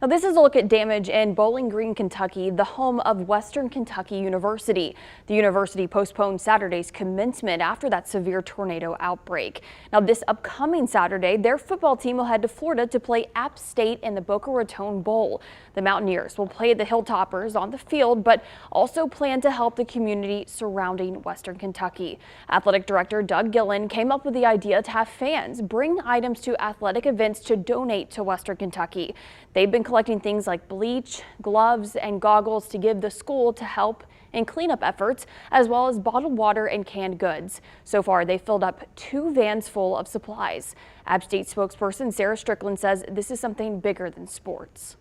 Now, this is a look at damage in Bowling Green, Kentucky, the home of Western Kentucky University. The university postponed Saturday's commencement after that severe tornado outbreak. Now, this upcoming Saturday, their football team will head to Florida to play App State in the Boca Raton Bowl. The Mountaineers will play the Hilltoppers on the field, but also plan to help the community surrounding Western Kentucky. Athletic Director Doug Gillen came up with the idea to have fans bring items to athletic events to donate to Western Kentucky. They've been collecting things like bleach, gloves, and goggles to give the school to help in cleanup efforts, as well as bottled water and canned goods. So far, they filled up 2 vans full of supplies. App State spokesperson Sarah Strickland says this is something bigger than sports.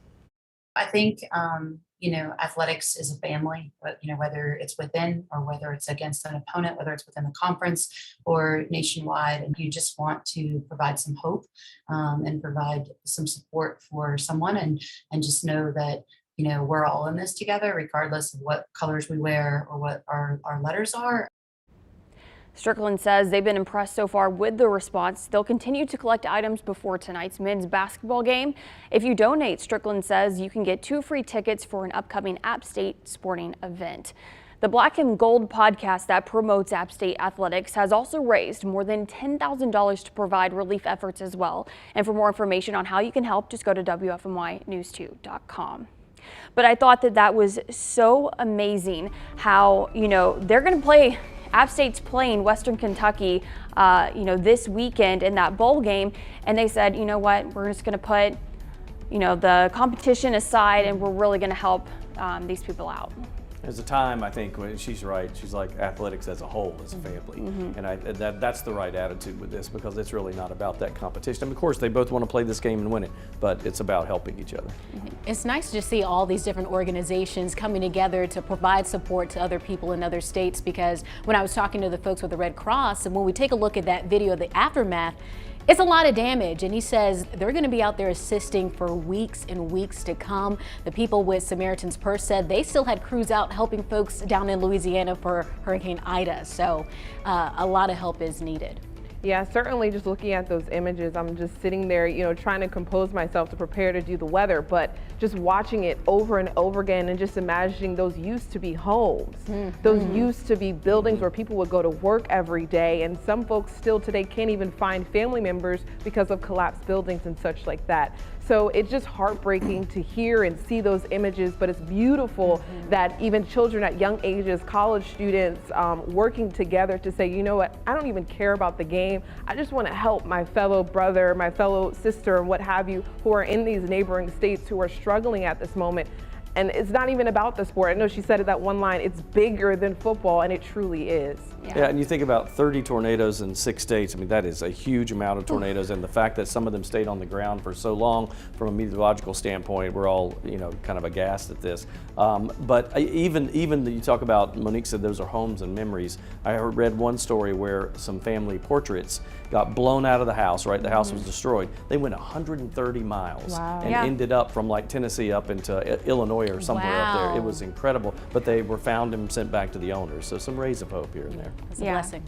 I think, athletics is a family, but, whether it's within or whether it's against an opponent, whether it's within the conference or nationwide, and you just want to provide some hope and provide some support for someone and just know that, we're all in this together, regardless of what colors we wear or what our letters are. Strickland says they've been impressed so far with the response. They'll continue to collect items before tonight's men's basketball game. If you donate, Strickland says you can get 2 free tickets for an upcoming App State sporting event. The Black and Gold podcast that promotes App State athletics has also raised more than $10,000 to provide relief efforts as well. And for more information on how you can help, just go to WFMYnews2.com. But I thought that was so amazing how, they're going to play. App State's playing Western Kentucky, this weekend in that bowl game. And they said, you know what, we're just going to put, the competition aside and we're really going to help these people out. There's a time, I think, when she's right. She's like athletics as a whole, as a family. And that's the right attitude with this, because it's really not about that competition. And of course, they both want to play this game and win it, but it's about helping each other. It's nice to see all these different organizations coming together to provide support to other people in other states, because when I was talking to the folks with the Red Cross, and when we take a look at that video, the aftermath, it's a lot of damage, and he says they're going to be out there assisting for weeks and weeks to come. The people with Samaritan's Purse said they still had crews out helping folks down in Louisiana for Hurricane Ida, so a lot of help is needed. Yeah, certainly just looking at those images, I'm just sitting there, trying to compose myself to prepare to do the weather, but just watching it over and over again and just imagining those used to be homes. Those used to be buildings where people would go to work every day, and some folks still today can't even find family members because of collapsed buildings and such like that. So it's just heartbreaking to hear and see those images, but it's beautiful that even children at young ages, college students, working together to say, you know what, I don't even care about the game. I just want to help my fellow brother, my fellow sister, and what have you, who are in these neighboring states who are struggling at this moment. And it's not even about the sport. I know she said it that one line, it's bigger than football, and it truly is. Yeah, and you think about 30 tornadoes in 6 states. I mean, that is a huge amount of tornadoes, and the fact that some of them stayed on the ground for so long, from a meteorological standpoint, we're all, kind of aghast at this. But even you talk about, Monique said those are homes and memories. I read one story where some family portraits got blown out of the house, right? The house was destroyed. They went 130 miles and ended up from like Tennessee up into Illinois or somewhere up there. It was incredible, but they were found and sent back to the owners. So some rays of hope here and there. It's a blessing.